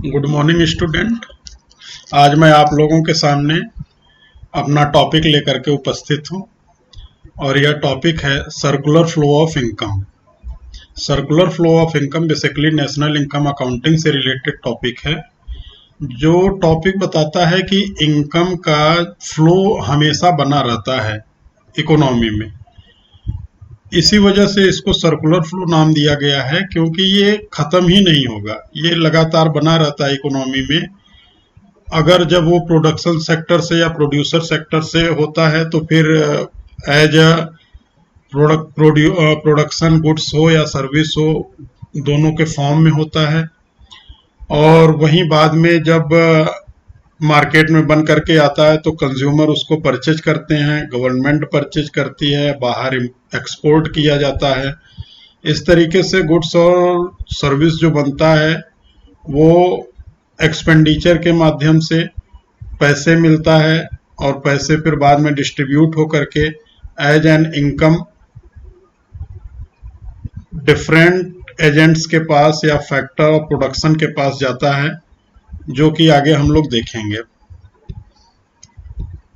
Good morning student. आज मैं आप लोगों के सामने अपना टॉपिक लेकर के उपस्थित हूँ और यह टॉपिक है circular flow of income. Circular flow of income basically national income accounting से रिलेटेड टॉपिक है, जो टॉपिक बताता है कि इनकम का फ्लो हमेशा बना रहता है इकोनॉमी में। इसी वजह से इसको सर्कुलर फ्लो नाम दिया गया है, क्योंकि ये खत्म ही नहीं होगा, ये लगातार बना रहता है इकोनॉमी में। अगर जब वो प्रोडक्शन सेक्टर से या प्रोड्यूसर सेक्टर से होता है तो फिर एज अ प्रोडक्शन गुड्स हो या सर्विस हो, दोनों के फॉर्म में होता है। और वहीं बाद में जब मार्केट में बन करके आता है तो कंज्यूमर उसको परचेज करते हैं, गवर्नमेंट परचेज करती है, बाहर एक्सपोर्ट किया जाता है। इस तरीके से गुड्स और सर्विस जो बनता है वो एक्सपेंडिचर के माध्यम से पैसे मिलता है और पैसे फिर बाद में डिस्ट्रीब्यूट हो करके as an income different agents के पास या फैक्टर ऑफ प्रोडक्शन के पास जाता है, जो कि आगे हम लोग देखेंगे।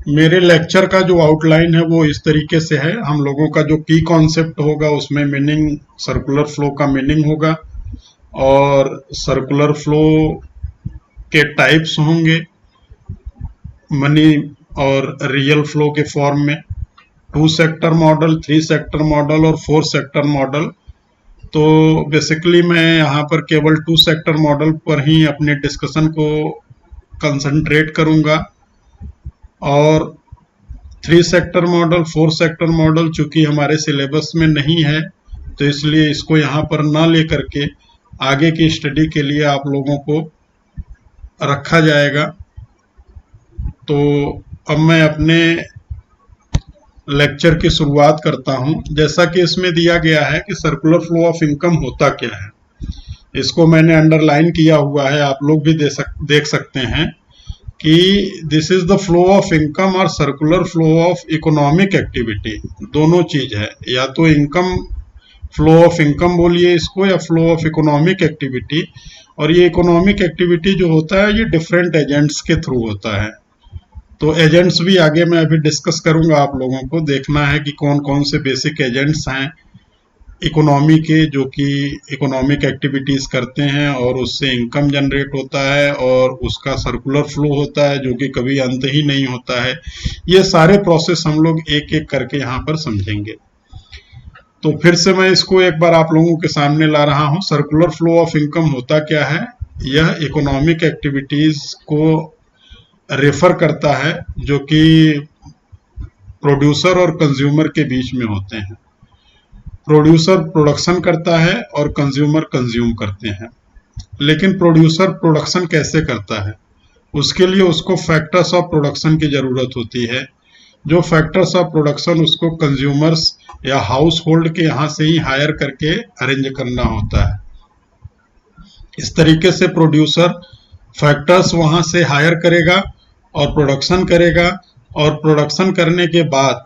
मेरे लेक्चर का जो आउटलाइन है वो इस तरीके से है। हम लोगों का जो की कॉन्सेप्ट होगा उसमें मीनिंग, सर्कुलर फ्लो का मीनिंग होगा और सर्कुलर फ्लो के टाइप्स होंगे मनी और रियल फ्लो के फॉर्म में, 2 सेक्टर मॉडल, 3 सेक्टर मॉडल और 4 सेक्टर मॉडल। तो बेसिकली मैं यहाँ पर केवल 2 सेक्टर मॉडल पर ही अपने डिस्कशन को कंसंट्रेट करूँगा और 3 सेक्टर मॉडल, 4 सेक्टर मॉडल चूंकि हमारे सिलेबस में नहीं है तो इसलिए इसको यहाँ पर ना लेकर के आगे की स्टडी के लिए आप लोगों को रखा जाएगा। तो अब मैं अपने लेक्चर की शुरुआत करता हूं। जैसा कि इसमें दिया गया है कि सर्कुलर फ्लो ऑफ इनकम होता क्या है, इसको मैंने अंडरलाइन किया हुआ है, आप लोग भी देख सकते हैं कि this is the flow of income और circular flow of economic activity. दोनों चीज है, या तो इनकम फ्लो ऑफ इनकम बोलिए इसको या फ्लो ऑफ इकोनॉमिक एक्टिविटी। और ये इकोनॉमिक एक्टिविटी जो होता है ये डिफरेंट एजेंट्स के थ्रू होता है। तो एजेंट्स भी आगे मैं अभी डिस्कस करूंगा, आप लोगों को देखना है कि कौन कौन से बेसिक एजेंट्स हैं इकोनॉमी के, जो कि इकोनॉमिक एक्टिविटीज करते हैं और उससे इनकम जनरेट होता है और उसका सर्कुलर फ्लो होता है जो कि कभी अंत ही नहीं होता है। ये सारे प्रोसेस हम लोग एक एक करके यहाँ पर समझेंगे। तो फिर से मैं इसको एक बार आप लोगों के सामने ला रहा हूँ। सर्कुलर फ्लो ऑफ इनकम होता क्या है? यह इकोनॉमिक एक्टिविटीज को रेफर करता है जो कि प्रोड्यूसर और कंज्यूमर के बीच में होते हैं। प्रोड्यूसर प्रोडक्शन करता है और कंज्यूमर कंज्यूम करते हैं। लेकिन प्रोड्यूसर प्रोडक्शन कैसे करता है, उसके लिए उसको फैक्टर्स ऑफ प्रोडक्शन की जरूरत होती है। जो फैक्टर्स ऑफ प्रोडक्शन उसको कंज्यूमर्स या हाउस होल्ड के यहाँ से ही हायर करके अरेंज करना होता है। इस तरीके से प्रोड्यूसर फैक्टर्स वहां से हायर करेगा और प्रोडक्शन करेगा और प्रोडक्शन करने के बाद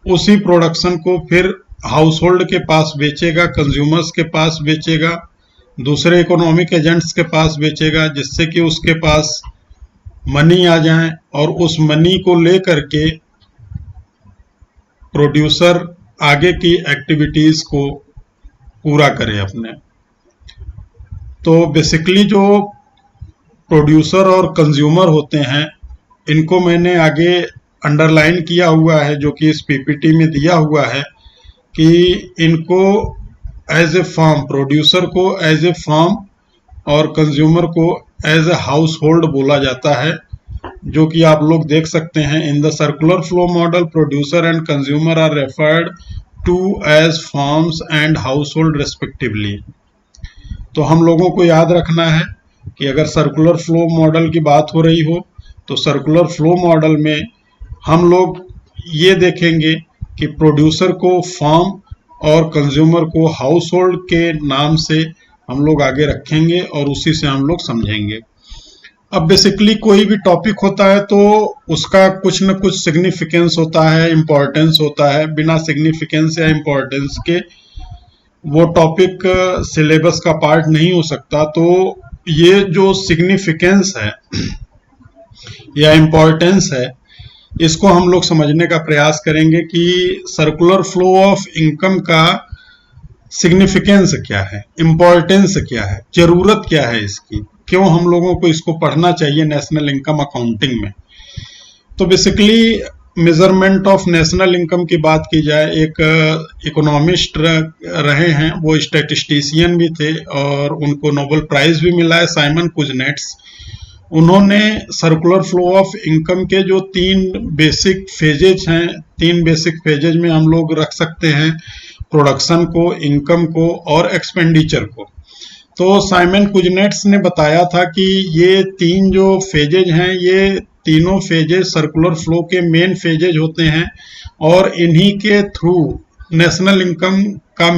उसी प्रोडक्शन को फिर हाउस होल्ड के पास बेचेगा, कंज्यूमर्स के पास बेचेगा, दूसरे इकोनॉमिक एजेंट्स के पास बेचेगा, जिससे कि उसके पास मनी आ जाए और उस मनी को लेकर के प्रोड्यूसर आगे की एक्टिविटीज को पूरा करे अपने। तो बेसिकली जो प्रोड्यूसर और कंज्यूमर होते हैं इनको मैंने आगे अंडरलाइन किया हुआ है, जो कि इस पीपीटी में दिया हुआ है कि इनको एज ए फर्म, प्रोड्यूसर को एज ए फर्म और कंज्यूमर को एज ए हाउस होल्ड बोला जाता है, जो कि आप लोग देख सकते हैं। In the circular flow model producer and consumer are referred to as firms and household respectively. तो हम लोगों को याद रखना है कि अगर सर्कुलर फ्लो मॉडल की बात हो रही हो तो सर्कुलर फ्लो मॉडल में हम लोग ये देखेंगे कि प्रोड्यूसर को फर्म और कंज्यूमर को हाउस होल्ड के नाम से हम लोग आगे रखेंगे और उसी से हम लोग समझेंगे। अब बेसिकली कोई भी टॉपिक होता है तो उसका कुछ न कुछ सिग्निफिकेंस होता है, इम्पोर्टेंस होता है। बिना सिग्निफिकेंस या इम्पोर्टेंस के वो टॉपिक सिलेबस का पार्ट नहीं हो सकता। तो ये जो सिग्निफिकेंस है या इम्पोर्टेंस है, इसको हम लोग समझने का प्रयास करेंगे कि सर्कुलर फ्लो ऑफ इनकम का सिग्निफिकेंस क्या है, इम्पोर्टेंस क्या है, जरूरत क्या है इसकी, क्यों हम लोगों को इसको पढ़ना चाहिए नेशनल इनकम अकाउंटिंग में। तो basically measurement of national income की बात की जाए, एक इकोनॉमिस्ट रहे हैं, वो स्टैटिस्टिशियन भी थे और उनको नोबेल प्राइज भी मिला है, साइमन कुजनेट्स। उन्होंने सर्कुलर फ्लो ऑफ इनकम के जो तीन बेसिक फेजेज हैं, तीन बेसिक फेजेज में हम लोग रख सकते हैं प्रोडक्शन को, इनकम को और एक्सपेंडिचर को। तो साइमन कुजनेट्स ने बताया था कि ये तीन जो फेजेज हैं, ये तीनों फेजेज सर्कुलर फ्लो के मेन फेजेज होते हैं और इन्हीं के थ्रू नेशनल इनकम का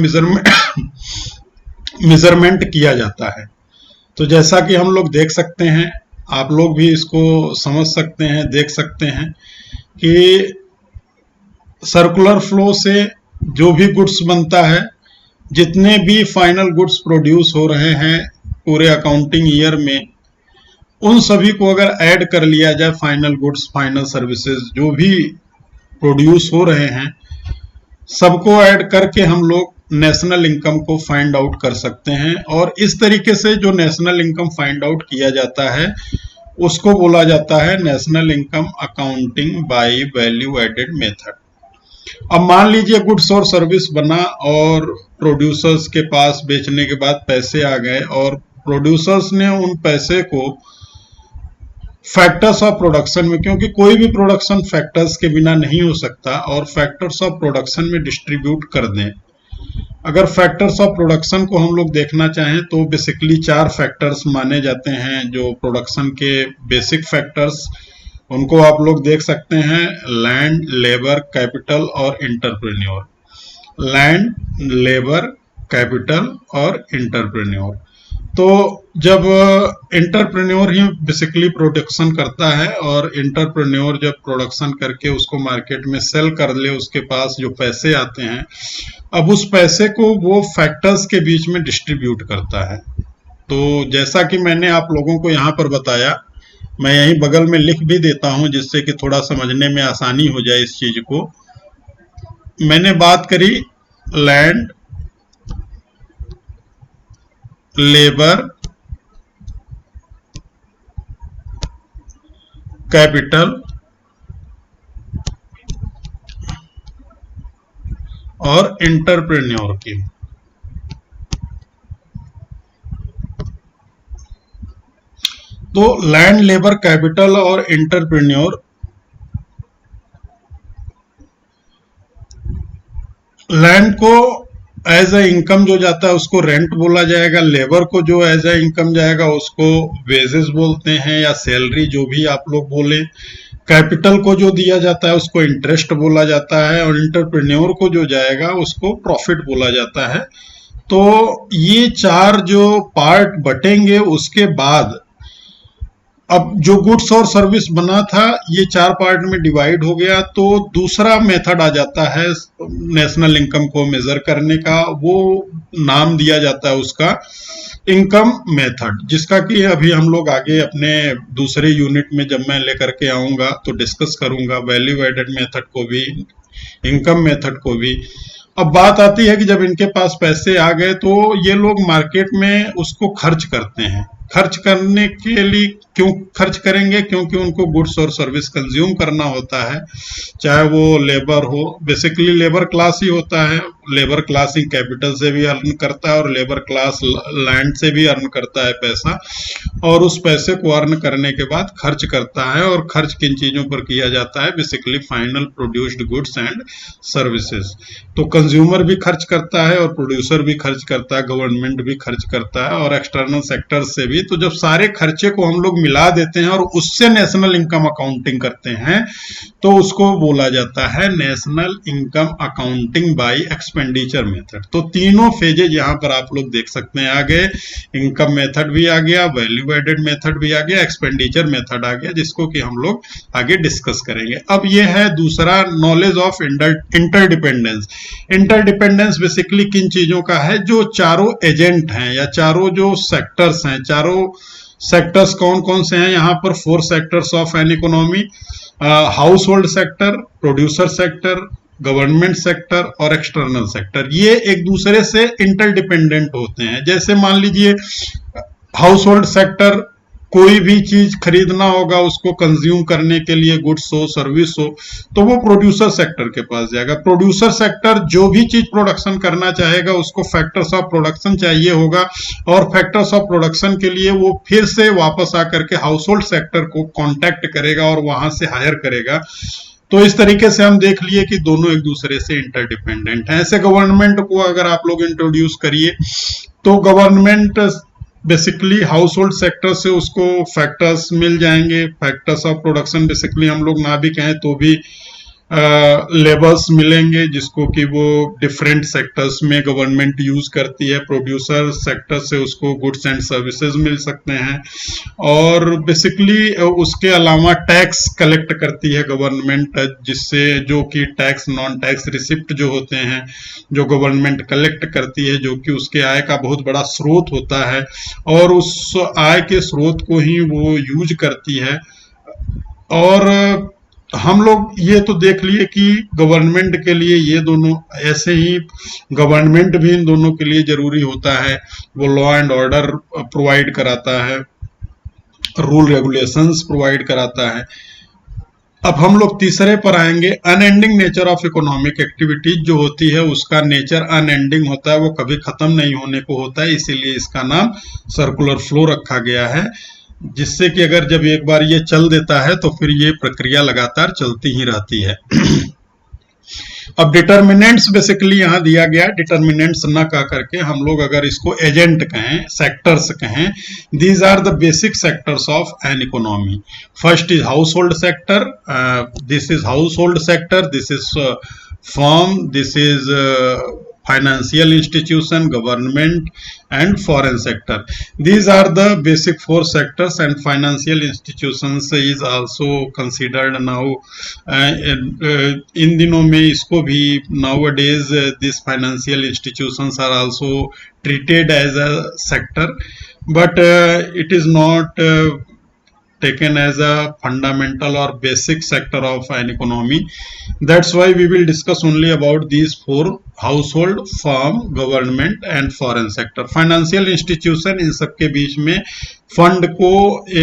मेजरमेंट किया जाता है। तो जैसा कि हम लोग देख सकते हैं, आप लोग भी इसको समझ सकते हैं, देख सकते हैं कि सर्कुलर फ्लो से जो भी गुड्स बनता है, जितने भी फाइनल गुड्स प्रोड्यूस हो रहे हैं पूरे अकाउंटिंग ईयर में, उन सभी को अगर ऐड कर लिया जाए, फाइनल गुड्स, फाइनल सर्विसेज जो भी प्रोड्यूस हो रहे हैं, सबको ऐड करके हम लोग नेशनल इनकम को फाइंड आउट कर सकते हैं। और इस तरीके से जो नेशनल इनकम फाइंड आउट किया जाता है, उसको बोला जाता है national income accounting by value added method. अब मान लीजिए गुड्स और सर्विस बना और प्रोड्यूसर्स के पास बेचने के बाद पैसे आ गए और प्रोड्यूसर्स ने उन पैसे को फैक्टर्स ऑफ प्रोडक्शन में, क्योंकि कोई भी प्रोडक्शन फैक्टर्स के बिना नहीं हो सकता, और फैक्टर्स ऑफ प्रोडक्शन में डिस्ट्रीब्यूट कर दें। अगर फैक्टर्स ऑफ प्रोडक्शन को हम लोग देखना चाहें तो बेसिकली 4 फैक्टर्स माने जाते हैं जो प्रोडक्शन के बेसिक फैक्टर्स। उनको आप लोग देख सकते हैं, लैंड, लेबर, कैपिटल और इंटरप्रेन्योर। लैंड, लेबर, कैपिटल और इंटरप्रेन्योर। तो जब इंटरप्रेन्योर ही बेसिकली प्रोडक्शन करता है और इंटरप्रेन्योर जब प्रोडक्शन करके उसको मार्केट में सेल कर ले, उसके पास जो पैसे आते हैं, अब उस पैसे को वो फैक्टर्स के बीच में डिस्ट्रीब्यूट करता है। तो जैसा कि मैंने आप लोगों को यहाँ पर बताया, मैं यहीं बगल में लिख भी देता हूं जिससे कि थोड़ा समझने में आसानी हो जाए इस चीज को। मैंने बात करी लैंड, लेबर, कैपिटल और इंटरप्रेन्योर की। तो लैंड, लेबर, कैपिटल और इंटरप्रेन्योर, लैंड को एज ए इनकम जो जाता है उसको रेंट बोला जाएगा, लेबर को जो एज ए इनकम जाएगा उसको वेजेस बोलते हैं या सैलरी, जो भी आप लोग बोले। कैपिटल को जो दिया जाता है उसको इंटरेस्ट बोला जाता है और इंटरप्रेन्योर को जो जाएगा उसको प्रॉफिट बोला जाता है। तो ये 4 जो पार्ट बटेंगे, उसके बाद अब जो गुड्स और सर्विस बना था ये 4 पार्ट में डिवाइड हो गया, तो दूसरा मेथड आ जाता है नेशनल इनकम को मेजर करने का। वो नाम दिया जाता है उसका इनकम मेथड, जिसका कि अभी हम लोग आगे अपने दूसरे यूनिट में जब मैं लेकर के आऊंगा तो डिस्कस करूंगा, वैल्यू एडेड मेथड को भी, इनकम मेथड को भी। अब बात आती है कि जब इनके पास पैसे आ गए तो ये लोग मार्केट में उसको खर्च करते हैं। खर्च करने के लिए क्यों खर्च करेंगे? क्योंकि उनको गुड्स और सर्विस कंज्यूम करना होता है, चाहे वो लेबर हो, बेसिकली लेबर क्लास ही होता है। लेबर क्लास ही कैपिटल से भी अर्न करता है और लेबर क्लास लैंड से भी अर्न करता है पैसा, और उस पैसे को अर्न करने के बाद खर्च करता है। और खर्च किन चीजों पर किया जाता है? Basically final produced goods and services. तो कंज्यूमर भी खर्च करता है और प्रोड्यूसर भी खर्च करता है, गवर्नमेंट भी खर्च करता है और एक्सटर्नल सेक्टर से भी। तो जब सारे खर्चे को हम लोग मिला देते हैं और उससे नेशनल इनकम अकाउंटिंग करते हैं तो उसको बोला जाता है national income accounting bye expenditure method. तो तीनों फेजेज यहाँ पर आप लोग देख सकते हैं आ गए। इनकम मेथड भी आ गया, वैल्यू एडेड मेथड भी आ गया, एक्सपेंडिचर मेथड आ गया, जिसको कि हम लोग आगे डिस्कस करेंगे। अब ये है दूसरा, knowledge of interdependence. Interdependence basically किन चीजों का है? जो चारों एजेंट हैं या चारों जो सेक्टर्स हैं, 4 चारों सेक्टर्स कौन कौन से हैं यहाँ पर? 4 sectors of an economy, house hold sector, producer sector, government sector और एक्सटर्नल सेक्टर। ये एक दूसरे से इंटरडिपेंडेंट होते हैं। जैसे मान लीजिए हाउस होल्ड सेक्टर, कोई भी चीज खरीदना होगा उसको कंज्यूम करने के लिए, गुड्स हो सर्विस हो, तो वो प्रोड्यूसर सेक्टर के पास जाएगा। प्रोड्यूसर सेक्टर जो भी चीज प्रोडक्शन करना चाहेगा उसको फैक्टर्स ऑफ प्रोडक्शन चाहिए होगा, और फैक्टर्स ऑफ प्रोडक्शन के लिए वो फिर से वापस आकर के हाउस होल्ड सेक्टर को कांटेक्ट करेगा और वहां से हायर करेगा। तो इस तरीके से हम देख लिए कि दोनों एक दूसरे से इंटरडिपेंडेंट हैं। ऐसे गवर्नमेंट को अगर आप लोग इंट्रोड्यूस करिए तो government basically house hold sector से उसको फैक्टर्स मिल जाएंगे। फैक्टर्स ऑफ प्रोडक्शन बेसिकली हम लोग ना भी कहें तो भी लेबल्स मिलेंगे जिसको कि वो डिफरेंट सेक्टर्स में गवर्नमेंट यूज करती है। प्रोड्यूसर सेक्टर से उसको गुड्स एंड सर्विसेज मिल सकते हैं, और बेसिकली उसके अलावा टैक्स कलेक्ट करती है गवर्नमेंट, जिससे जो कि टैक्स नॉन टैक्स रिसिप्ट जो होते हैं जो गवर्नमेंट कलेक्ट करती है, जो कि उसके आय का बहुत बड़ा स्रोत होता है, और उस आय के स्रोत को ही वो यूज करती है। और हम लोग ये तो देख लिए कि गवर्नमेंट के लिए ये दोनों, ऐसे ही गवर्नमेंट भी इन दोनों के लिए जरूरी होता है। वो लॉ एंड ऑर्डर प्रोवाइड कराता है, रूल रेगुलेशंस प्रोवाइड कराता है। अब हम लोग तीसरे पर आएंगे। Unending nature of economic activities जो होती है उसका नेचर अनएंडिंग होता है, वो कभी खत्म नहीं होने को होता है, इसीलिए इसका नाम सर्कुलर फ्लो रखा गया है, जिससे कि अगर जब एक बार ये चल देता है तो फिर ये प्रक्रिया लगातार चलती ही रहती है। अब डिटर्मिनेंट्स बेसिकली यहाँ दिया गया, डिटर्मिनेंट्स न कह करके हम लोग अगर इसको एजेंट कहें, सेक्टर्स कहें, these are the basic sectors of an economy. First is household sector, this is household sector, this is firm, this is financial institution, government and foreign sector. These are the basic 4 sectors, and financial institutions is also considered now. इन दिनों में इसको भी nowadays these financial institutions are also treated as a sector, but it is not taken as a fundamental or basic sector of an economy. That's why we will discuss only about these 4: household, firm, government and foreign sector. Financial institution, इन सब के बीच में fund को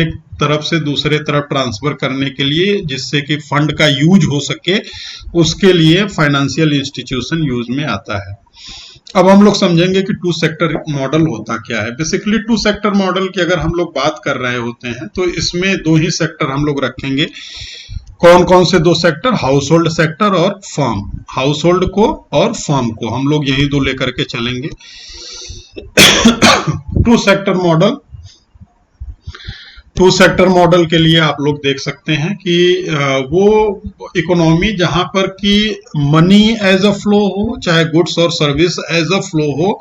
एक तरफ से दूसरे तरफ transfer करने के लिए, जिससे कि फंड का यूज हो सके, उसके लिए फाइनेंशियल इंस्टीट्यूशन यूज में आता है। अब हम लोग समझेंगे कि 2 सेक्टर मॉडल होता क्या है। बेसिकली 2 सेक्टर मॉडल की अगर हम लोग बात कर रहे होते हैं तो इसमें 2 ही सेक्टर हम लोग रखेंगे। कौन कौन से 2 सेक्टर? हाउस होल्ड सेक्टर और फर्म। हाउस होल्ड को और फर्म को हम लोग यही 2 लेकर के चलेंगे। 2 सेक्टर मॉडल, 2 सेक्टर मॉडल के लिए आप लोग देख सकते हैं कि वो इकोनॉमी जहां पर कि मनी एज अ फ्लो हो, चाहे गुड्स और सर्विस एज अ फ्लो हो,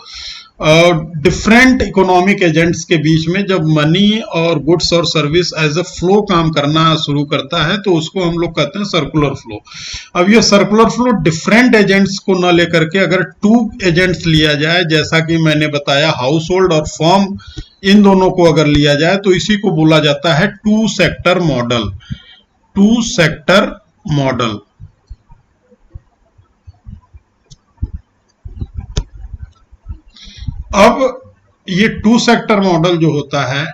डिफरेंट इकोनॉमिक एजेंट्स के बीच में जब मनी और गुड्स और सर्विस एज अ फ्लो काम करना शुरू करता है तो उसको हम लोग कहते हैं सर्कुलर फ्लो। अब ये सर्कुलर फ्लो डिफरेंट एजेंट्स को न लेकर के अगर 2 एजेंट्स लिया जाए, जैसा कि मैंने बताया हाउस होल्ड और फर्म, इन दोनों को अगर लिया जाए तो इसी को बोला जाता है 2 सेक्टर मॉडल। 2 sector model. अब ये 2 सेक्टर मॉडल जो होता है,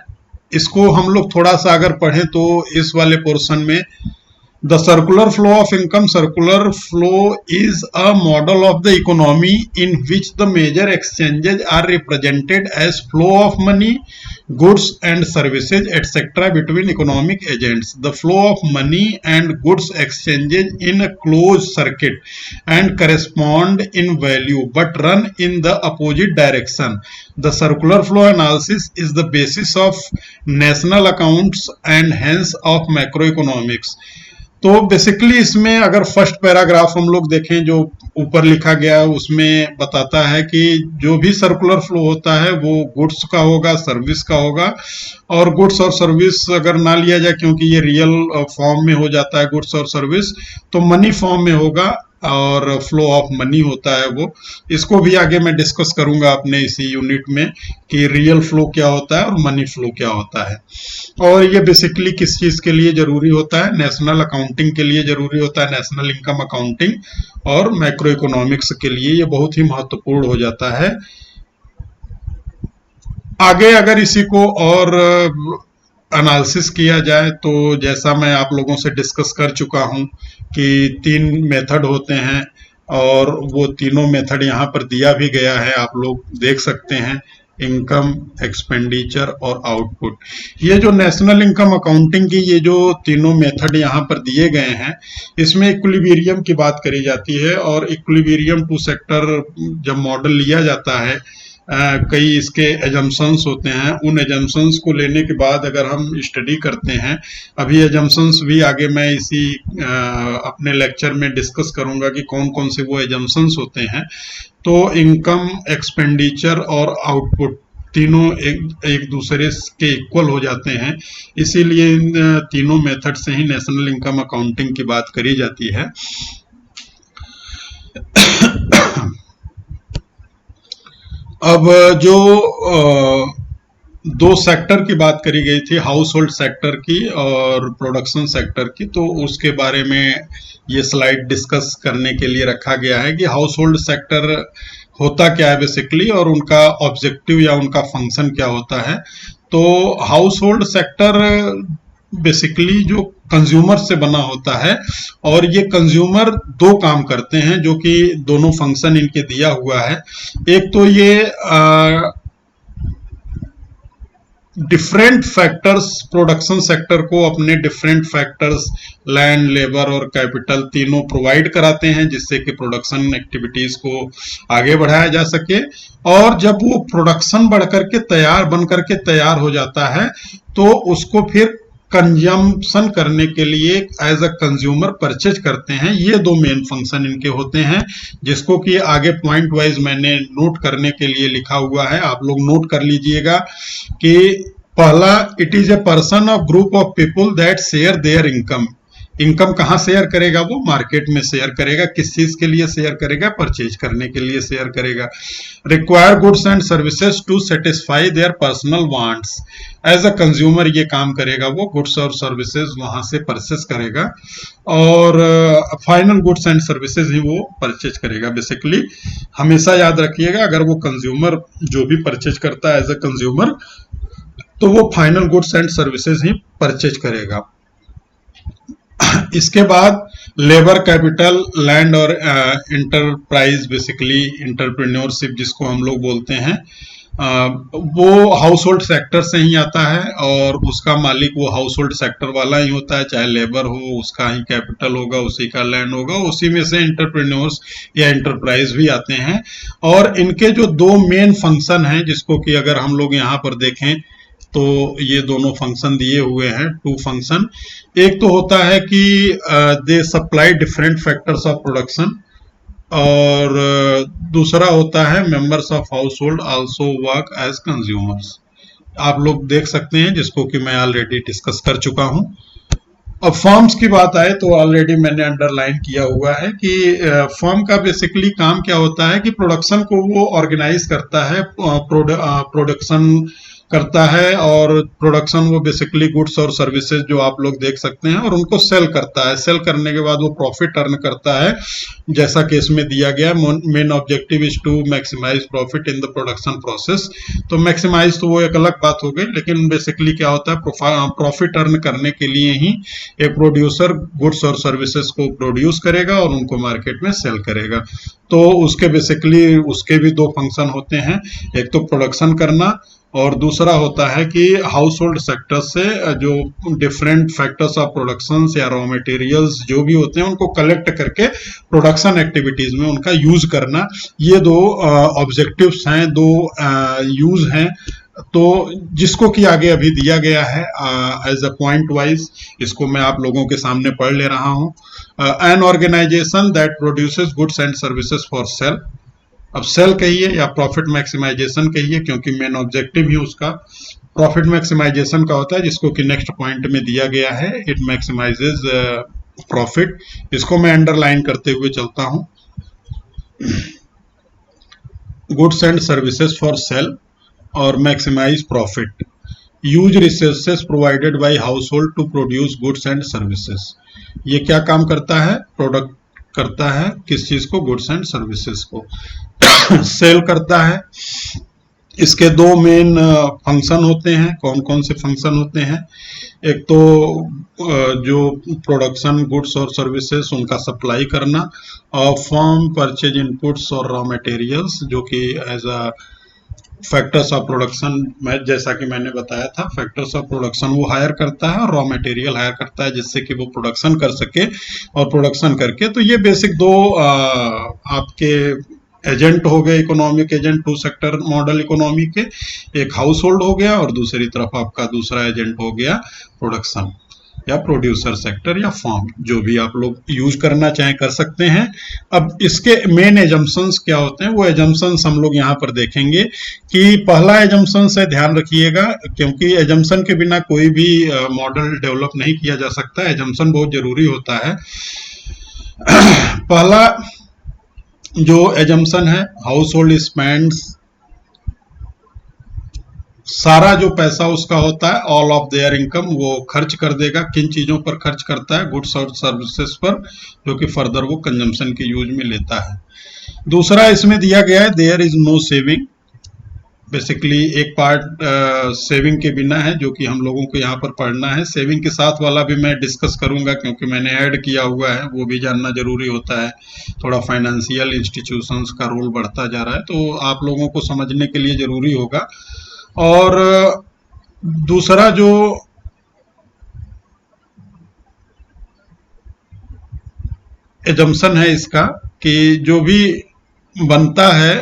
इसको हम लोग थोड़ा सा अगर पढ़ें तो इस वाले पोर्शन में, the circular flow of income, circular flow is a model of the economy in which the major exchanges are represented as flow of money, goods and services etc. between economic agents. The flow of money and goods exchanges in a closed circuit and correspond in value but run in the opposite direction. The circular flow analysis is the basis of national accounts and hence of macroeconomics. तो basically इसमें अगर first paragraph हम लोग देखें जो ऊपर लिखा गया है, उसमें बताता है कि जो भी सर्कुलर फ्लो होता है वो गुड्स का होगा, सर्विस का होगा, और गुड्स और सर्विस अगर ना लिया जाए क्योंकि ये रियल फॉर्म में हो जाता है गुड्स और सर्विस, तो मनी फॉर्म में होगा, और फ्लो ऑफ मनी होता है वो, इसको भी आगे मैं डिस्कस करूंगा अपने इसी यूनिट में कि रियल फ्लो क्या होता है और मनी फ्लो क्या होता है। और ये बेसिकली किस चीज के लिए जरूरी होता है, नेशनल अकाउंटिंग के लिए जरूरी होता है, नेशनल इनकम अकाउंटिंग और मैक्रो इकोनॉमिक्स के लिए ये बहुत ही महत्वपूर्ण हो जाता है। आगे अगर इसी को और एनालिसिस किया जाए तो जैसा मैं आप लोगों से डिस्कस कर चुका हूं कि 3 मेथड होते हैं और वो तीनों मेथड यहाँ पर दिया भी गया है, आप लोग देख सकते हैं, इनकम, एक्सपेंडिचर और आउटपुट। ये जो नेशनल इनकम अकाउंटिंग की ये जो तीनों मेथड यहाँ पर दिए गए हैं, इसमें इक्विलिब्रियम की बात करी जाती है और इक्विलिब्रियम टू सेक्टर जब मॉडल लिया जाता है, कई इसके एजम्पशंस होते हैं, उन एजम्पशंस को लेने के बाद अगर हम स्टडी करते हैं, अभी एजम्पशंस भी आगे मैं इसी अपने लेक्चर में डिस्कस करूंगा कि कौन कौन से वो एजम्पशंस होते हैं। तो इनकम, एक्सपेंडिचर और आउटपुट तीनों एक दूसरे के इक्वल हो जाते हैं, इसीलिए इन तीनों मेथड से ही नेशनल इनकम अकाउंटिंग की बात करी जाती है। अब जो दो सेक्टर की बात करी गई थी, हाउस होल्ड सेक्टर की और प्रोडक्शन सेक्टर की, तो उसके बारे में ये स्लाइड डिस्कस करने के लिए रखा गया है कि हाउस होल्ड सेक्टर होता क्या है बेसिकली और उनका ऑब्जेक्टिव या उनका फंक्शन क्या होता है। तो हाउस होल्ड सेक्टर बेसिकली जो कंज्यूमर से बना होता है और ये कंज्यूमर दो काम करते हैं जो कि दोनों फंक्शन इनके दिया हुआ है। एक तो ये डिफरेंट फैक्टर्स प्रोडक्शन सेक्टर को अपने डिफरेंट फैक्टर्स लैंड, लेबर और कैपिटल तीनों प्रोवाइड कराते हैं जिससे कि प्रोडक्शन एक्टिविटीज को आगे बढ़ाया जा सके। और जब वो प्रोडक्शन बढ़ करके बन करके तैयार हो जाता है तो उसको फिर कंजम्पशन करने के लिए एज अ कंज्यूमर परचेज करते हैं। ये दो मेन फंक्शन इनके होते हैं जिसको कि आगे पॉइंट वाइज मैंने नोट करने के लिए लिखा हुआ है, आप लोग नोट कर लीजिएगा कि पहला, इट इज ए पर्सन और group of people that share their income. Income कहाँ शेयर करेगा, वो मार्केट में शेयर करेगा। किस चीज के लिए शेयर करेगा, परचेज करने के लिए शेयर करेगा। Require goods and services to satisfy their personal wants. As a consumer ये काम करेगा, वो गुड्स और सर्विसेज वहां से परचेज करेगा और फाइनल गुड्स एंड सर्विसेज ही वो परचेज करेगा। बेसिकली हमेशा याद रखिएगा, अगर वो कंज्यूमर जो भी परचेज करता है एज अ कंज्यूमर तो वो final goods and services he purchase करेगा। इसके बाद लेबर, कैपिटल, लैंड और इंटरप्राइज, बेसिकली इंटरप्रेन्योरशिप जिसको हम लोग बोलते हैं, वो हाउस होल्ड सेक्टर से ही आता है और उसका मालिक वो हाउस होल्ड सेक्टर वाला ही होता है, चाहे लेबर हो उसका ही कैपिटल होगा, उसी का लैंड होगा, उसी में से इंटरप्रेन्योर्स या इंटरप्राइज भी आते हैं। और इनके जो दो मेन फंक्शन हैं जिसको कि अगर हम लोग यहाँ पर देखें तो ये दोनों फंक्शन दिए हुए हैं, टू फंक्शन। एक तो होता है कि they supply different factors of production और दूसरा होता है members of household also work as consumers. आप लोग देख सकते हैं जिसको कि मैं ऑलरेडी डिस्कस कर चुका हूं। अब फर्म्स की बात आए तो ऑलरेडी मैंने अंडरलाइन किया हुआ है कि फर्म का बेसिकली काम क्या होता है कि प्रोडक्शन को वो ऑर्गेनाइज करता है, प्रोडक्शन करता है और प्रोडक्शन वो बेसिकली गुड्स और सर्विसेज जो आप लोग देख सकते हैं और उनको सेल करता है। सेल करने के बाद वो प्रॉफिट अर्न करता है, जैसा कि इसमें दिया गया main objective is to maximise profit in the production process. तो मैक्सिमाइज तो वो एक अलग बात हो गई, लेकिन बेसिकली क्या होता है, प्रॉफिट अर्न करने के लिए ही एक प्रोड्यूसर गुड्स और सर्विसेज को प्रोड्यूस करेगा और उनको मार्केट में सेल करेगा। तो उसके बेसिकली उसके भी दो फंक्शन होते हैं, एक तो प्रोडक्शन करना और दूसरा होता है कि हाउस होल्ड सेक्टर से जो डिफरेंट फैक्टर्स ऑफ प्रोडक्शन या रॉ मटेरियल्स जो भी होते हैं उनको कलेक्ट करके प्रोडक्शन एक्टिविटीज में उनका यूज करना। ये दो ऑब्जेक्टिव्स हैं, दो यूज हैं। तो जिसको कि आगे अभी दिया गया है एज अ पॉइंट वाइज, इसको मैं आप लोगों के सामने पढ़ ले रहा हूं। An organisation that produces goods and services for sale. अब सेल कहिए या प्रॉफिट मैक्सिमाइजेशन कहिए, क्योंकि मेन ऑब्जेक्टिव ही उसका प्रॉफिट मैक्सिमाइजेशन का होता है, जिसको कि नेक्स्ट पॉइंट में दिया गया है। इट मैक्सिमाइजेज प्रॉफिट, इसको मैं अंडरलाइन करते हुए चलता हूं। Goods and services for sale और maximise profit, use resources provided by household to produce goods and services. ये क्या काम करता है? प्रोडक्ट करता है किस चीज को? गुड्स एंड सर्विसेज को सेल करता है। इसके दो मेन फंक्शन होते हैं। कौन कौन से फंक्शन होते हैं? एक तो जो प्रोडक्शन गुड्स और सर्विसेज उनका सप्लाई करना, और फर्म परचेज इनपुट्स और रॉ मटेरियल्स, जो कि as a factors of production में, जैसा कि मैंने बताया था, फैक्टर्स ऑफ प्रोडक्शन वो हायर करता है और रॉ मटेरियल हायर करता है जिससे कि वो प्रोडक्शन कर सके, और प्रोडक्शन करके, तो ये बेसिक दो आपके एजेंट हो गए, economic agent, two sector model economy के। एक हाउस होल्ड हो गया और दूसरी तरफ आपका दूसरा एजेंट हो गया प्रोडक्शन या प्रोड्यूसर सेक्टर या फॉर्म, जो भी आप लोग यूज करना चाहें कर सकते हैं। अब इसके मेन एजम्पशंस क्या होते हैं, वो एजम्पशंस हम लोग यहाँ पर देखेंगे। कि पहला एजम्पशन से ध्यान रखिएगा, क्योंकि एजम्पशन के बिना कोई भी मॉडल डेवलप नहीं किया जा सकता। एजम्पशन बहुत जरूरी होता है। पहला जो एजम्पशन है, हाउस होल्ड स्पेंड्स, सारा जो पैसा उसका होता है, ऑल ऑफ देयर इनकम, वो खर्च कर देगा। किन चीजों पर खर्च करता है? गुड्स और सर्विसेज पर, जो कि फर्दर वो कंजम्पशन के यूज में लेता है। दूसरा इसमें दिया गया है, there is no saving. Basically एक पार्ट सेविंग के बिना है, जो कि हम लोगों को यहाँ पर पढ़ना है। सेविंग के साथ वाला भी मैं डिस्कस करूंगा, क्योंकि मैंने ऐड किया हुआ है, वो भी जानना जरूरी होता है। थोड़ा फाइनेंशियल इंस्टीट्यूशंस का रोल बढ़ता जा रहा है, तो आप लोगों को समझने के लिए जरूरी होगा। और दूसरा जो एजम्पशन है इसका, कि जो भी बनता है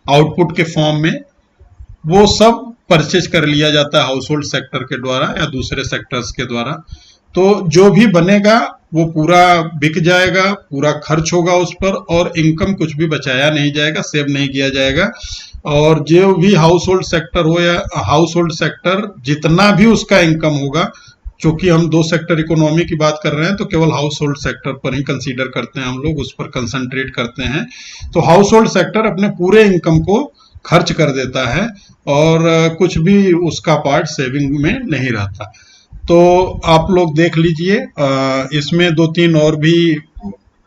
आउटपुट के फॉर्म में, वो सब परचेज कर लिया जाता है हाउस होल्ड सेक्टर के द्वारा या दूसरे सेक्टर्स के द्वारा। तो जो भी बनेगा वो पूरा बिक जाएगा, पूरा खर्च होगा उस पर, और इनकम कुछ भी बचाया नहीं जाएगा, सेव नहीं किया जाएगा। और जो भी हाउस होल्ड सेक्टर हो या हाउस होल्ड सेक्टर, जितना भी उसका इनकम होगा, चूंकि हम दो सेक्टर इकोनॉमी की बात कर रहे हैं, तो केवल हाउस होल्ड सेक्टर पर ही कंसीडर करते हैं हम लोग, उस पर कंसंट्रेट करते हैं। तो हाउस होल्ड सेक्टर अपने पूरे इनकम को खर्च कर देता है, और कुछ भी उसका पार्ट सेविंग में नहीं रहता। तो आप लोग देख लीजिए, इसमें दो तीन और भी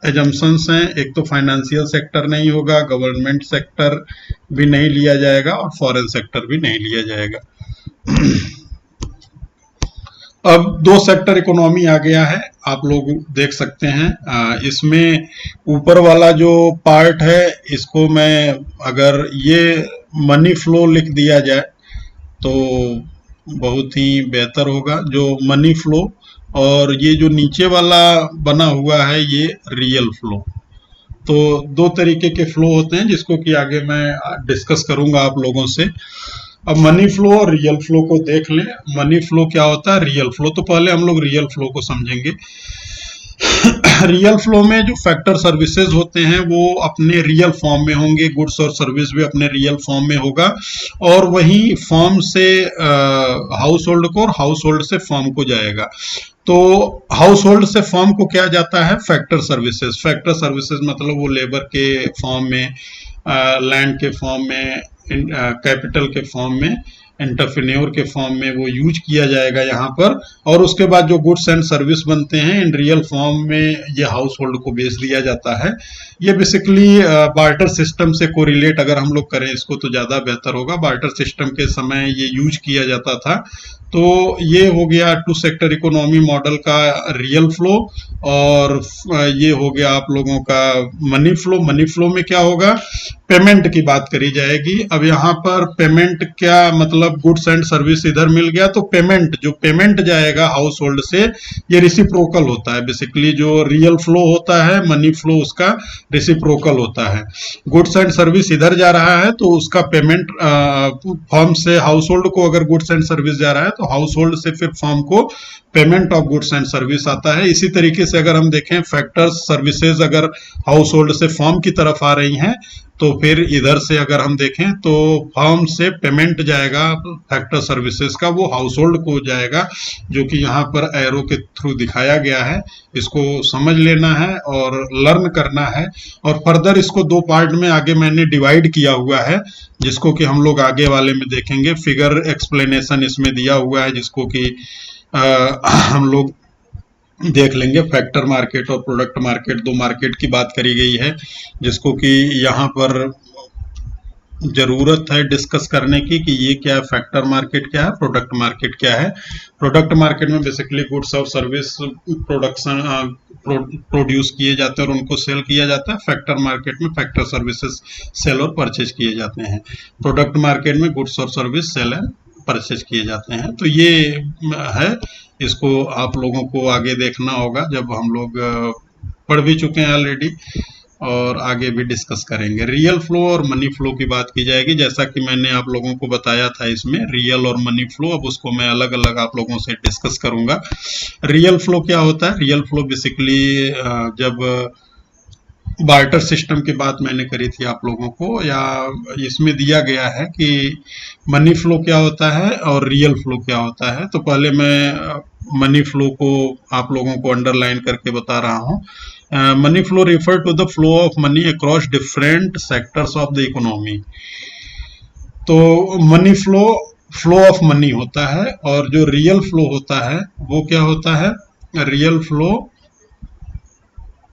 एजम्पशंस हैं। एक तो फाइनेंशियल सेक्टर नहीं होगा, गवर्नमेंट सेक्टर भी नहीं लिया जाएगा, और फॉरेन सेक्टर भी नहीं लिया जाएगा। अब दो सेक्टर इकोनॉमी आ गया है, आप लोग देख सकते हैं। इसमें ऊपर वाला जो पार्ट है, इसको मैं अगर ये मनी फ्लो लिख दिया जाए तो बहुत ही बेहतर होगा, जो मनी फ्लो। और ये जो नीचे वाला बना हुआ है, ये रियल फ्लो। तो दो तरीके के फ्लो होते हैं, जिसको कि आगे मैं डिस्कस करूंगा आप लोगों से। अब मनी फ्लो और रियल फ्लो को देख लें। मनी फ्लो क्या होता है, रियल फ्लो, तो पहले हम लोग रियल फ्लो को समझेंगे। रियल फ्लो में जो फैक्टर सर्विसेज होते हैं वो अपने रियल फॉर्म में होंगे, गुड्स और सर्विस भी अपने रियल फॉर्म में होगा, और वही फॉर्म से हाउस होल्ड को और हाउस होल्ड से फॉर्म को जाएगा। तो हाउस होल्ड से फॉर्म को क्या जाता है? Factor services. फैक्टर सर्विसेज मतलब वो लेबर के फॉर्म में, लैंड के फॉर्म में, कैपिटल के फॉर्म में, एंटरप्रेन्योर के फॉर्म में वो यूज किया जाएगा यहाँ पर। और उसके बाद जो गुड्स एंड सर्विस बनते हैं इन रियल फॉर्म में, ये हाउस होल्ड को बेच दिया जाता है। ये बेसिकली बार्टर सिस्टम से कोरिलेट अगर हम लोग करें इसको तो ज़्यादा बेहतर होगा। बार्टर सिस्टम के समय ये यूज किया जाता था। तो ये हो गया टू सेक्टर इकोनॉमी मॉडल का रियल फ्लो, और ये हो गया आप लोगों का मनी फ्लो। मनी फ्लो में क्या होगा? पेमेंट की बात करी जाएगी। अब यहाँ पर पेमेंट क्या मतलब, गुड्स एंड सर्विस इधर मिल गया, तो पेमेंट, जो पेमेंट जाएगा हाउस होल्ड से, ये रिसिप्रोकल होता है। बेसिकली जो रियल फ्लो होता है, मनी फ्लो, उसका रिसिप्रोकल होता है। गुड्स एंड सर्विस इधर जा रहा है तो उसका पेमेंट फर्म से हाउस होल्ड को, अगर गुड्स एंड सर्विस जा रहा है तो हाउस होल्ड से फिर फर्म को payment of goods and service आता है। इसी तरीके से अगर हम देखें, फैक्टर्स सर्विसेज अगर हाउस होल्ड से फर्म की तरफ आ रही हैं तो फिर इधर से अगर हम देखें तो फर्म से पेमेंट जाएगा फैक्टर सर्विसेज का, वो हाउस होल्ड को जाएगा, जो कि यहाँ पर एरो के थ्रू दिखाया गया है। इसको समझ लेना है और लर्न करना है। और फर्दर इसको दो पार्ट में आगे मैंने डिवाइड किया हुआ है, जिसको कि हम लोग आगे वाले में देखेंगे। फिगर एक्सप्लेनेशन इसमें दिया हुआ है, जिसको कि हम लोग देख लेंगे। फैक्टर मार्केट और प्रोडक्ट मार्केट, दो मार्केट की बात करी गई है, जिसको कि यहाँ पर जरूरत है डिस्कस करने की कि ये क्या है, फैक्टर मार्केट क्या है, प्रोडक्ट मार्केट क्या है। प्रोडक्ट मार्केट में बेसिकली गुड्स और सर्विस प्रोडक्शन प्रोड्यूस किए जाते हैं और उनको सेल किया जाता है। फैक्टर मार्केट में फैक्टर सर्विसेज सेल और परचेज किए जाते हैं। प्रोडक्ट मार्केट में गुड्स और सर्विस सेल एंड परचेज किए जाते हैं। तो ये है, इसको आप लोगों को आगे देखना होगा, जब हम लोग पढ़ भी चुके हैं ऑलरेडी और आगे भी डिस्कस करेंगे। रियल फ्लो और मनी फ्लो की बात की जाएगी, जैसा कि मैंने आप लोगों को बताया था इसमें रियल और मनी फ्लो। अब उसको मैं अलग अलग आप लोगों से डिस्कस करूंगा। रियल फ्लो क्या होता है? रियल फ्लो बेसिकली जब बार्टर सिस्टम की बात मैंने करी थी आप लोगों को, या इसमें दिया गया है कि मनी फ्लो क्या होता है और रियल फ्लो क्या होता है। तो पहले मैं मनी फ्लो को आप लोगों को अंडरलाइन करके बता रहा हूँ। Money flow refer to the flow of money across different sectors of the economy. तो money flow flow of money होता है, और जो रियल फ्लो होता है वो क्या होता है? रियल फ्लो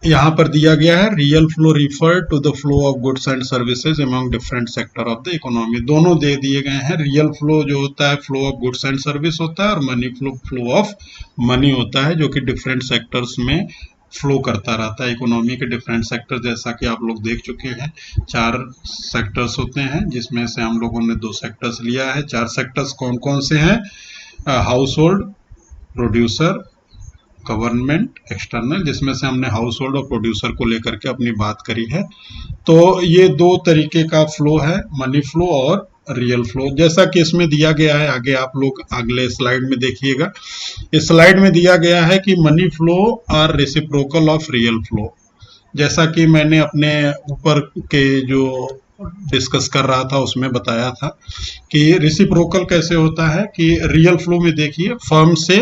यहाँ पर दिया गया है, real flow refer to the flow of goods and services among different sector of the economy. दोनों दे दिए गए हैं। रियल फ्लो जो होता है flow of goods and service होता है, और money flow flow of money होता है, जो कि डिफरेंट सेक्टर्स में फ्लो करता रहता है। इकोनॉमी के डिफरेंट सेक्टर, जैसा कि आप लोग देख चुके हैं, 4 सेक्टर्स होते हैं, जिसमें से हम लोगों ने 2 सेक्टर्स लिया है। 4 सेक्टर्स कौन कौन से हैं? House hold, producer, government, external, जिसमें से हमने हाउस होल्ड और प्रोड्यूसर को लेकर के अपनी बात करी है। तो ये 2 तरीके का फ्लो है, मनी फ्लो और रियल फ्लो, जैसा कि इसमें दिया गया है। आगे आप लोग अगले स्लाइड में देखिएगा। इस स्लाइड में दिया गया है कि money flow are reciprocal of real flow. जैसा कि मैंने अपने ऊपर के जो डिस्कस कर रहा था उसमें बताया था कि रेसिप्रोकल कैसे होता है। कि रियल फ्लो में देखिए, फर्म से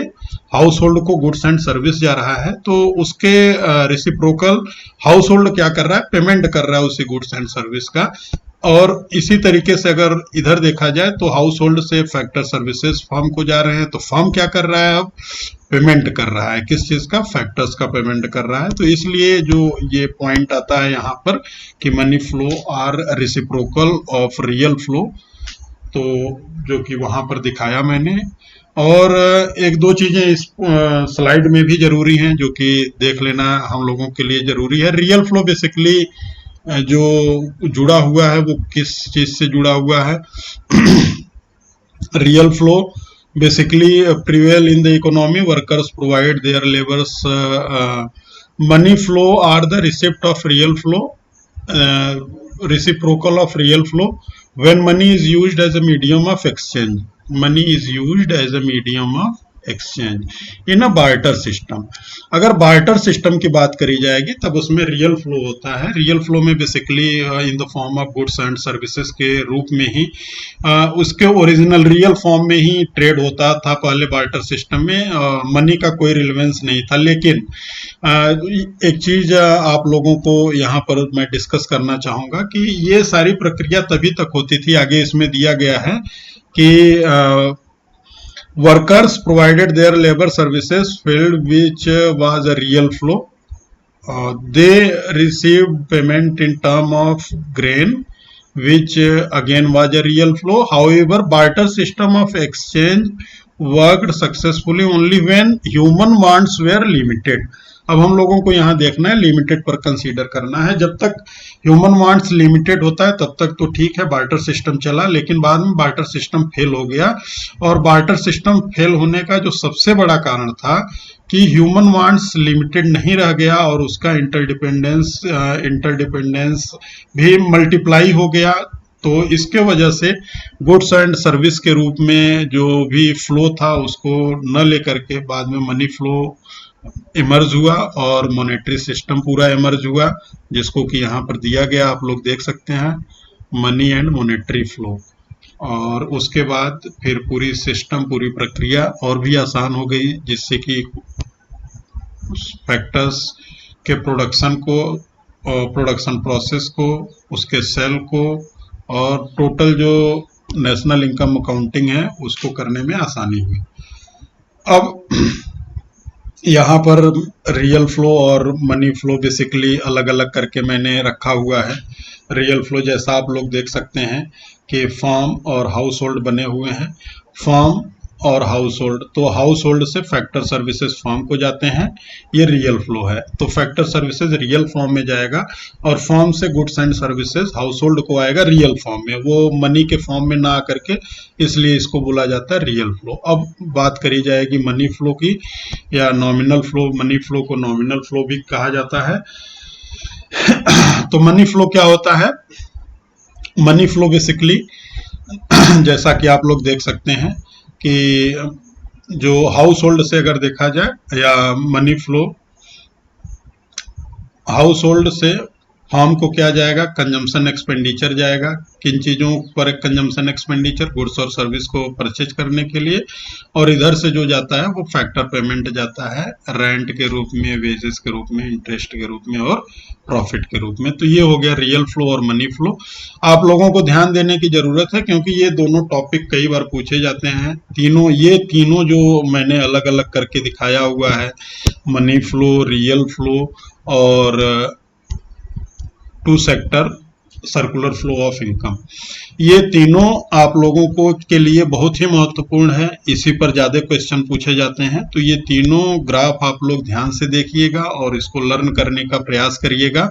हाउस होल्ड को गुड्स एंड सर्विस जा रहा है, तो उसके रेसिप्रोकल हाउस होल्ड क्या कर रहा है? पेमेंट कर रहा है उसी गुड्स एंड सर्विस का। और इसी तरीके से अगर इधर देखा जाए तो हाउस होल्ड से फैक्टर सर्विसेज फर्म को जा रहे हैं, तो फर्म क्या कर रहा है? अब पेमेंट कर रहा है। किस चीज का? फैक्टर्स का पेमेंट कर रहा है। तो इसलिए जो ये पॉइंट आता है यहाँ पर कि money flow are reciprocal of real flow, तो जो कि वहां पर दिखाया मैंने। और एक दो चीजें इस स्लाइड में भी जरूरी हैं, जो कि देख लेना हम लोगों के लिए जरूरी है। रियल फ्लो बेसिकली जो जुड़ा हुआ है वो किस चीज से जुड़ा हुआ है? Real flow basically prevail in the economy. Workers provide their labors. Money flow are the receipt of real flow, reciprocal of real flow. When money is used as a medium of exchange, money is used as a medium of exchange in a barter system. अगर barter system की बात करी जाएगी तब उसमें real flow होता है। Real flow में basically in the form of goods and services के रूप में ही उसके ओरिजिनल रियल फॉर्म में ही ट्रेड होता था पहले बार्टर सिस्टम में। मनी का कोई रिलेवेंस नहीं था। लेकिन एक चीज आप लोगों को यहाँ पर मैं डिस्कस करना चाहूंगा कि ये सारी प्रक्रिया तभी तक होती थी। आगे इसमें दिया गया है कि workers provided their labor services field which was a real flow. They received payment in term of grain which again was a real flow. However, barter system of exchange worked successfully only when human wants were limited. अब हम लोगों को यहाँ देखना है, limited पर consider करना है। जब तक ह्यूमन वांट्स लिमिटेड होता है तब तक तो ठीक है, बार्टर सिस्टम चला। लेकिन बाद में बार्टर सिस्टम फेल हो गया, और बार्टर सिस्टम फेल होने का जो सबसे बड़ा कारण था कि ह्यूमन वांट्स लिमिटेड नहीं रह गया, और उसका इंटरडिपेंडेंस भी मल्टीप्लाई हो गया। तो इसके वजह से गुड्स एंड सर्विस के रूप में जो भी फ्लो था उसको न लेकर के बाद में मनी फ्लो इमर्ज हुआ और मॉनेटरी सिस्टम पूरा इमर्ज हुआ, जिसको कि यहाँ पर दिया गया, आप लोग देख सकते हैं, मनी एंड मॉनेटरी फ्लो। और उसके बाद फिर पूरी सिस्टम, पूरी प्रक्रिया और भी आसान हो गई, जिससे कि फैक्टर्स के प्रोडक्शन को और प्रोडक्शन प्रोसेस को, उसके सेल को और टोटल जो नेशनल इनकम अकाउंटिंग है उसको करने में आसानी हुई। अब यहाँ पर रियल फ्लो और मनी फ्लो बेसिकली अलग अलग करके मैंने रखा हुआ है। रियल फ्लो जैसा आप लोग देख सकते हैं कि फॉर्म और हाउस होल्ड बने हुए हैं। फॉर्म और हाउस होल्ड, तो हाउस होल्ड से फैक्टर सर्विसेज फॉर्म को जाते हैं, ये रियल फ्लो है। तो फैक्टर सर्विसेज रियल फॉर्म में जाएगा और फॉर्म से goods and services house hold को आएगा रियल फॉर्म में, वो मनी के फॉर्म में ना आकर के, इसलिए इसको बोला जाता है रियल फ्लो। अब बात करी जाएगी मनी फ्लो की, या नॉमिनल फ्लो। मनी फ्लो को नॉमिनल फ्लो भी कहा जाता है। तो मनी फ्लो क्या होता है? मनी फ्लो बेसिकली जैसा कि आप लोग देख सकते हैं कि जो हाउस होल्ड से अगर देखा जाए, या मनी फ्लो हाउस होल्ड से फॉर्म को क्या जाएगा, कंजम्पशन एक्सपेंडिचर जाएगा। किन चीज़ों पर कंजम्पशन एक्सपेंडिचर? गुड्स और सर्विस को परचेज करने के लिए। और इधर से जो जाता है वो फैक्टर पेमेंट जाता है, रेंट के रूप में, वेजेस के रूप में, इंटरेस्ट के रूप में और प्रॉफिट के रूप में। तो ये हो गया रियल फ्लो और मनी फ्लो। आप लोगों को ध्यान देने की जरूरत है, क्योंकि ये दोनों टॉपिक कई बार पूछे जाते हैं। ये तीनों जो मैंने अलग अलग करके दिखाया हुआ है, मनी फ्लो, रियल फ्लो और two sector circular flow of income, ये तीनों आप लोगों को के लिए बहुत ही महत्वपूर्ण है। इसी पर ज़्यादा क्वेश्चन पूछे जाते हैं। तो ये तीनों ग्राफ आप लोग ध्यान से देखिएगा और इसको लर्न करने का प्रयास करिएगा।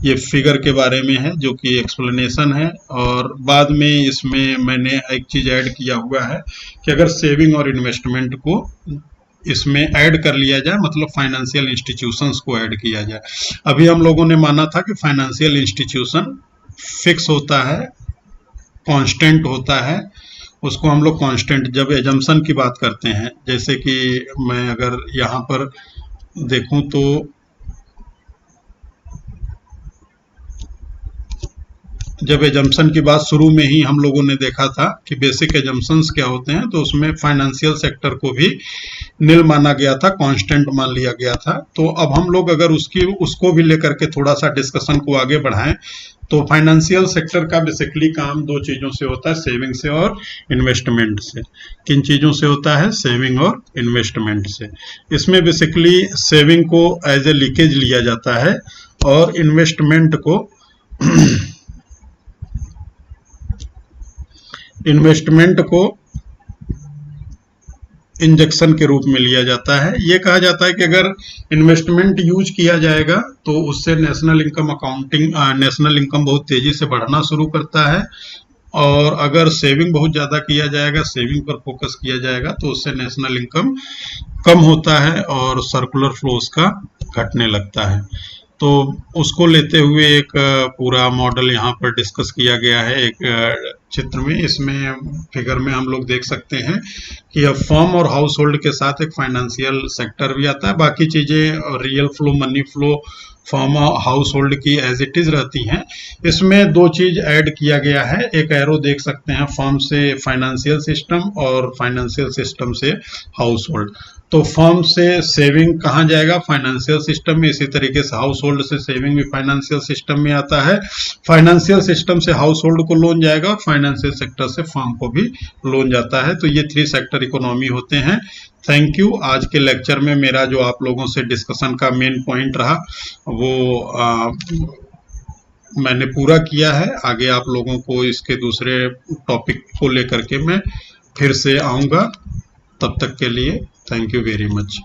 ये फिगर के बारे में है, जो कि एक्सप्लेनेशन है। और बाद में इसमें मैंने एक चीज़ ऐड किया हुआ है कि अगर सेविंग और इन्वेस्टमेंट को इसमें ऐड कर लिया जाए, मतलब फाइनेंशियल इंस्टीट्यूशंस को ऐड किया जाए। अभी हम लोगों ने माना था कि फाइनेंशियल इंस्टीट्यूशन फिक्स होता है, कांस्टेंट होता है, उसको हम लोग कांस्टेंट, जब एजम्पशन की बात करते हैं, जैसे कि मैं अगर यहाँ पर देखूं तो जब एजम्पशन की बात शुरू में ही हम लोगों ने देखा था कि बेसिक एजम्पशंस क्या होते हैं, तो उसमें फाइनेंशियल सेक्टर को भी निल माना गया था, कांस्टेंट मान लिया गया था। तो अब हम लोग अगर उसको भी लेकर के थोड़ा सा डिस्कशन को आगे बढ़ाएं, तो फाइनेंशियल सेक्टर का बेसिकली काम दो चीज़ों से होता है, सेविंग से और इन्वेस्टमेंट से। किन चीज़ों से होता है? सेविंग और इन्वेस्टमेंट से। इसमें बेसिकली सेविंग को एज ए लीकेज लिया जाता है और इन्वेस्टमेंट को इंजेक्शन के रूप में लिया जाता है। ये कहा जाता है कि अगर इन्वेस्टमेंट यूज किया जाएगा तो उससे नेशनल इनकम बहुत तेजी से बढ़ना शुरू करता है, और अगर सेविंग बहुत ज़्यादा किया जाएगा, सेविंग पर फोकस किया जाएगा, तो उससे नेशनल इनकम कम होता है और सर्कुलर फ्लो उसका घटने लगता है। तो उसको लेते हुए एक पूरा मॉडल यहाँ पर डिस्कस किया गया है एक चित्र में। इसमें फिगर में हम लोग देख सकते हैं कि अब फॉर्म और हाउस होल्ड के साथ एक फाइनेंशियल सेक्टर भी आता है। बाकी चीज़ें real flow, money flow, farm house hold की एज इट इज रहती हैं। इसमें दो चीज ऐड किया गया है, एक एरो देख सकते हैं, फॉर्म से फाइनेंशियल सिस्टम और फाइनेंशियल सिस्टम से हाउस होल्ड। तो फर्म से सेविंग कहाँ जाएगा? फाइनेंशियल सिस्टम में। इसी तरीके से हाउस होल्ड से सेविंग भी फाइनेंशियल सिस्टम में आता है। फाइनेंशियल सिस्टम से हाउस होल्ड को लोन जाएगा और फाइनेंशियल सेक्टर से फर्म को भी लोन जाता है। तो ये 3 सेक्टर इकोनॉमी होते हैं। Thank you. आज के लेक्चर में मेरा जो आप लोगों से डिस्कशन का मेन पॉइंट रहा वो मैंने पूरा किया है। आगे आप लोगों को इसके दूसरे टॉपिक को लेकर के मैं फिर से आऊँगा। तब तक के लिए थैंक यू वेरी मच।